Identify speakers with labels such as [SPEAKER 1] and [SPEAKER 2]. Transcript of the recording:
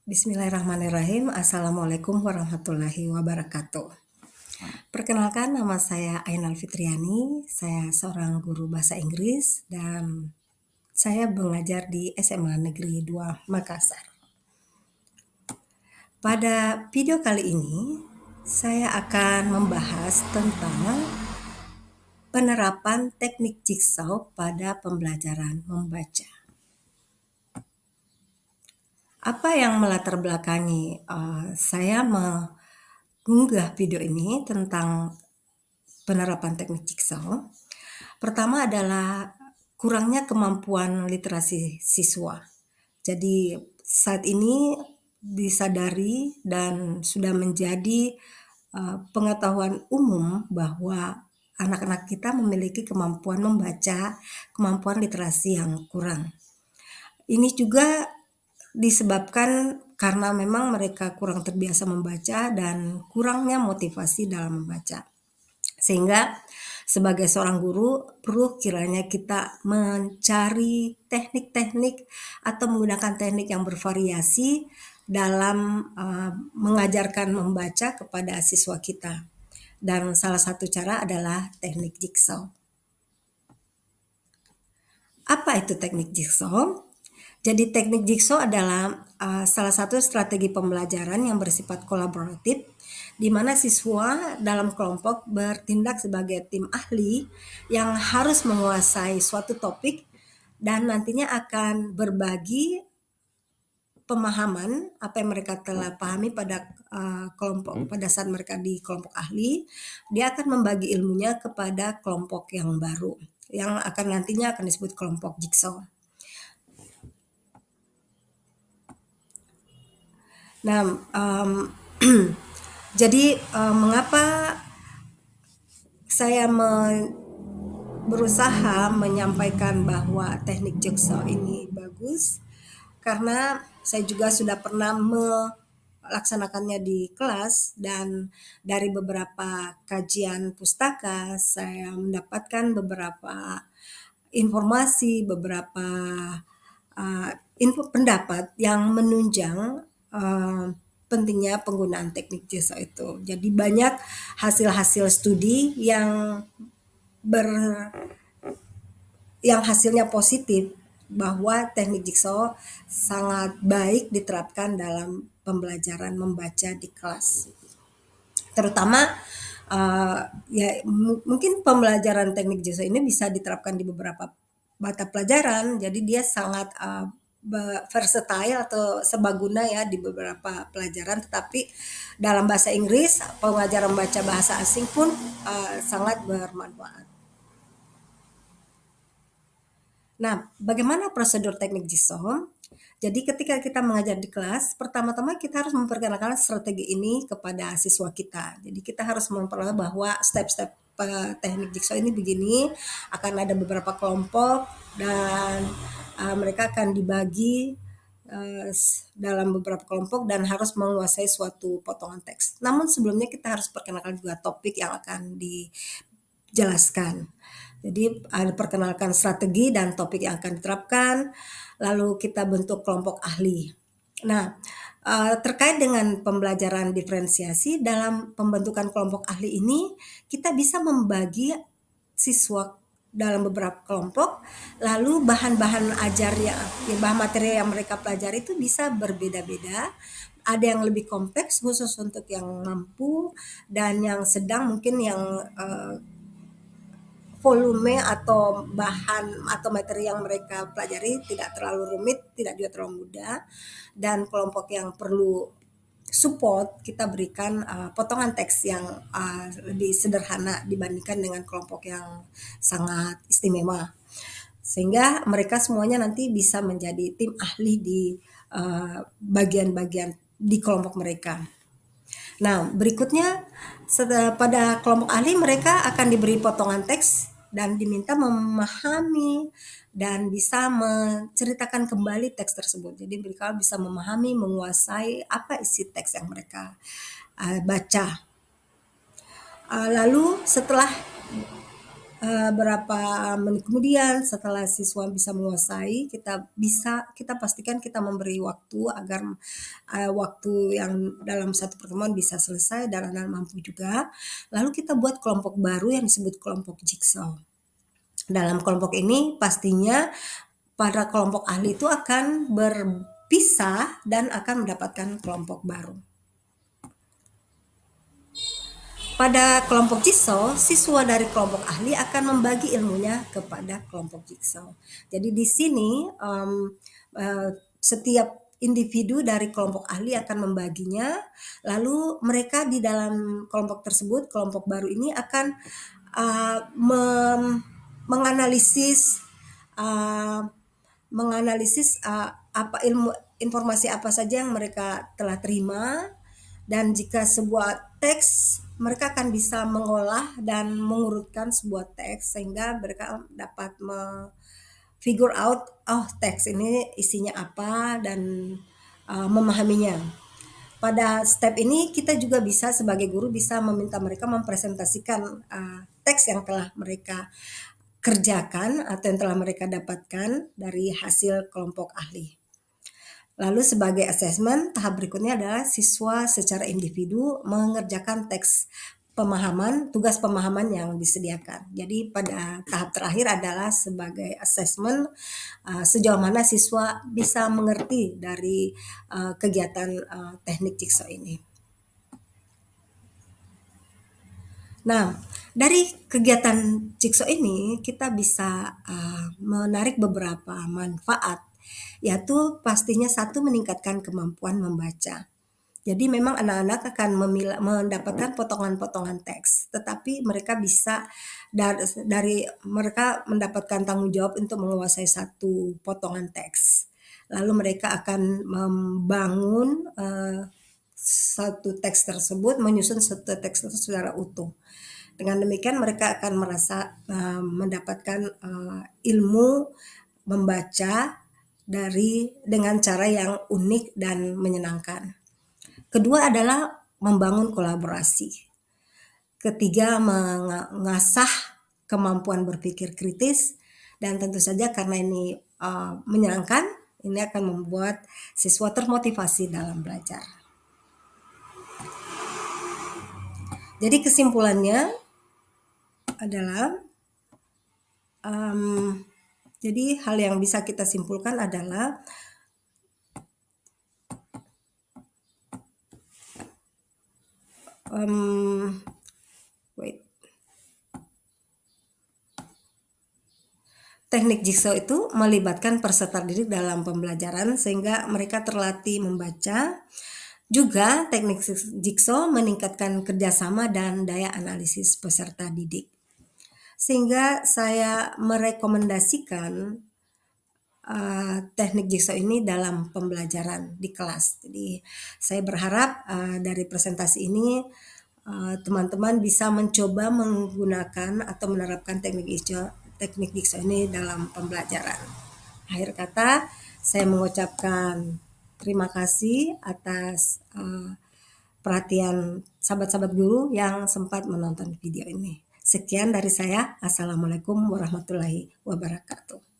[SPEAKER 1] Bismillahirrahmanirrahim. Assalamualaikum warahmatullahi wabarakatuh. Perkenalkan, nama saya Ainal Fitriani. Saya seorang guru bahasa Inggris dan saya mengajar di SMA Negeri 2 Makassar. Pada video kali ini, saya akan membahas tentang penerapan teknik jigsaw pada pembelajaran membaca. Apa yang melatar belakangi saya mengunggah video ini tentang penerapan teknik jigsaw? Pertama adalah kurangnya kemampuan literasi siswa. Jadi saat ini disadari dan sudah menjadi pengetahuan umum bahwa anak-anak kita memiliki kemampuan membaca, kemampuan literasi yang kurang. Ini juga disebabkan karena memang mereka kurang terbiasa membaca dan kurangnya motivasi dalam membaca. Sehingga sebagai seorang guru perlu kiranya kita mencari teknik-teknik atau menggunakan teknik yang bervariasi dalam mengajarkan membaca kepada siswa kita. Dan salah satu cara adalah teknik jigsaw. Apa itu teknik jigsaw? Jadi teknik jigsaw adalah salah satu strategi pembelajaran yang bersifat kolaboratif, di mana siswa dalam kelompok bertindak sebagai tim ahli yang harus menguasai suatu topik dan nantinya akan berbagi pemahaman apa yang mereka telah pahami pada kelompok pada saat mereka di kelompok ahli. Dia akan membagi ilmunya kepada kelompok yang baru yang akan nantinya akan disebut kelompok jigsaw. Nah, jadi mengapa saya berusaha menyampaikan bahwa teknik jigsaw ini bagus? Karena saya juga sudah pernah melaksanakannya di kelas dan dari beberapa kajian pustaka saya mendapatkan beberapa informasi, beberapa info pendapat yang menunjang pentingnya penggunaan teknik jigsaw itu. Jadi banyak hasil-hasil studi yang hasilnya positif bahwa teknik jigsaw sangat baik diterapkan dalam pembelajaran membaca di kelas. Terutama mungkin pembelajaran teknik jigsaw ini bisa diterapkan di beberapa mata pelajaran. Jadi dia sangat versatile atau serbaguna ya di beberapa pelajaran, tetapi dalam bahasa Inggris pengajaran membaca bahasa asing pun sangat bermanfaat. Nah, bagaimana prosedur teknik jigsaw? Jadi ketika kita mengajar di kelas, pertama-tama kita harus memperkenalkan strategi ini kepada siswa kita. Jadi kita harus memperkenalkan bahwa step-step teknik jigsaw ini begini, akan ada beberapa kelompok dan mereka akan dibagi dalam beberapa kelompok dan harus menguasai suatu potongan teks. Namun sebelumnya kita harus perkenalkan juga topik yang akan dijelaskan. Jadi perkenalkan strategi dan topik yang akan diterapkan, lalu kita bentuk kelompok ahli. Nah, terkait dengan pembelajaran diferensiasi dalam pembentukan kelompok ahli ini, kita bisa membagi siswa dalam beberapa kelompok, lalu bahan-bahan bahan materi yang mereka pelajari itu bisa berbeda-beda. Ada yang lebih kompleks khusus untuk yang mampu dan yang sedang mungkin yang volume atau bahan atau materi yang mereka pelajari tidak terlalu rumit, tidak juga terlalu mudah. Dan kelompok yang perlu support kita berikan potongan teks yang lebih sederhana dibandingkan dengan kelompok yang sangat istimewa. Sehingga mereka semuanya nanti bisa menjadi tim ahli di bagian-bagian di kelompok mereka. Nah, berikutnya pada kelompok ahli mereka akan diberi potongan teks dan diminta memahami dan bisa menceritakan kembali teks tersebut. Jadi mereka bisa memahami, menguasai apa isi teks yang mereka baca. Lalu setelah berapa menit kemudian setelah siswa bisa menguasai, kita pastikan kita memberi waktu agar waktu yang dalam satu pertemuan bisa selesai dan anak mampu juga. Lalu kita buat kelompok baru yang disebut kelompok jigsaw. Dalam kelompok ini pastinya para kelompok ahli itu akan berpisah dan akan mendapatkan kelompok baru. Pada kelompok jigsaw, siswa dari kelompok ahli akan membagi ilmunya kepada kelompok jigsaw. Jadi di sini setiap individu dari kelompok ahli akan membaginya, lalu mereka di dalam kelompok tersebut, kelompok baru ini akan menganalisis apa informasi apa saja yang mereka telah terima, dan jika sebuah teks mereka akan bisa mengolah dan mengurutkan sebuah teks sehingga mereka dapat figure out teks ini isinya apa dan memahaminya. Pada step ini kita juga bisa sebagai guru bisa meminta mereka mempresentasikan teks yang telah mereka kerjakan atau yang telah mereka dapatkan dari hasil kelompok ahli. Lalu sebagai assessment, tahap berikutnya adalah siswa secara individu mengerjakan teks pemahaman, tugas pemahaman yang disediakan. Jadi pada tahap terakhir adalah sebagai assessment sejauh mana siswa bisa mengerti dari kegiatan teknik jigsaw ini. Nah, dari kegiatan jigsaw ini kita bisa menarik beberapa manfaat, yaitu pastinya satu, meningkatkan kemampuan membaca. Jadi memang anak-anak akan mendapatkan potongan-potongan teks, tetapi mereka bisa dari mereka mendapatkan tanggung jawab untuk menguasai satu potongan teks. Lalu mereka akan membangun satu teks tersebut, menyusun satu teks tersebut secara utuh. Dengan demikian mereka akan merasa mendapatkan ilmu membaca dengan cara yang unik dan menyenangkan. Kedua adalah membangun kolaborasi. Ketiga, mengasah kemampuan berpikir kritis, dan tentu saja karena ini menyenangkan, ini akan membuat siswa termotivasi dalam belajar. Jadi kesimpulannya adalah jadi hal yang bisa kita simpulkan adalah teknik jigsaw itu melibatkan peserta didik dalam pembelajaran sehingga mereka terlatih membaca. Juga teknik jigsaw meningkatkan kerjasama dan daya analisis peserta didik. Sehingga saya merekomendasikan teknik jigsaw ini dalam pembelajaran di kelas. Jadi saya berharap dari presentasi ini teman-teman bisa mencoba menggunakan atau menerapkan teknik jigsaw ini dalam pembelajaran. Akhir kata, saya mengucapkan terima kasih atas perhatian sahabat-sahabat guru yang sempat menonton video ini. Sekian dari saya. Assalamualaikum warahmatullahi wabarakatuh.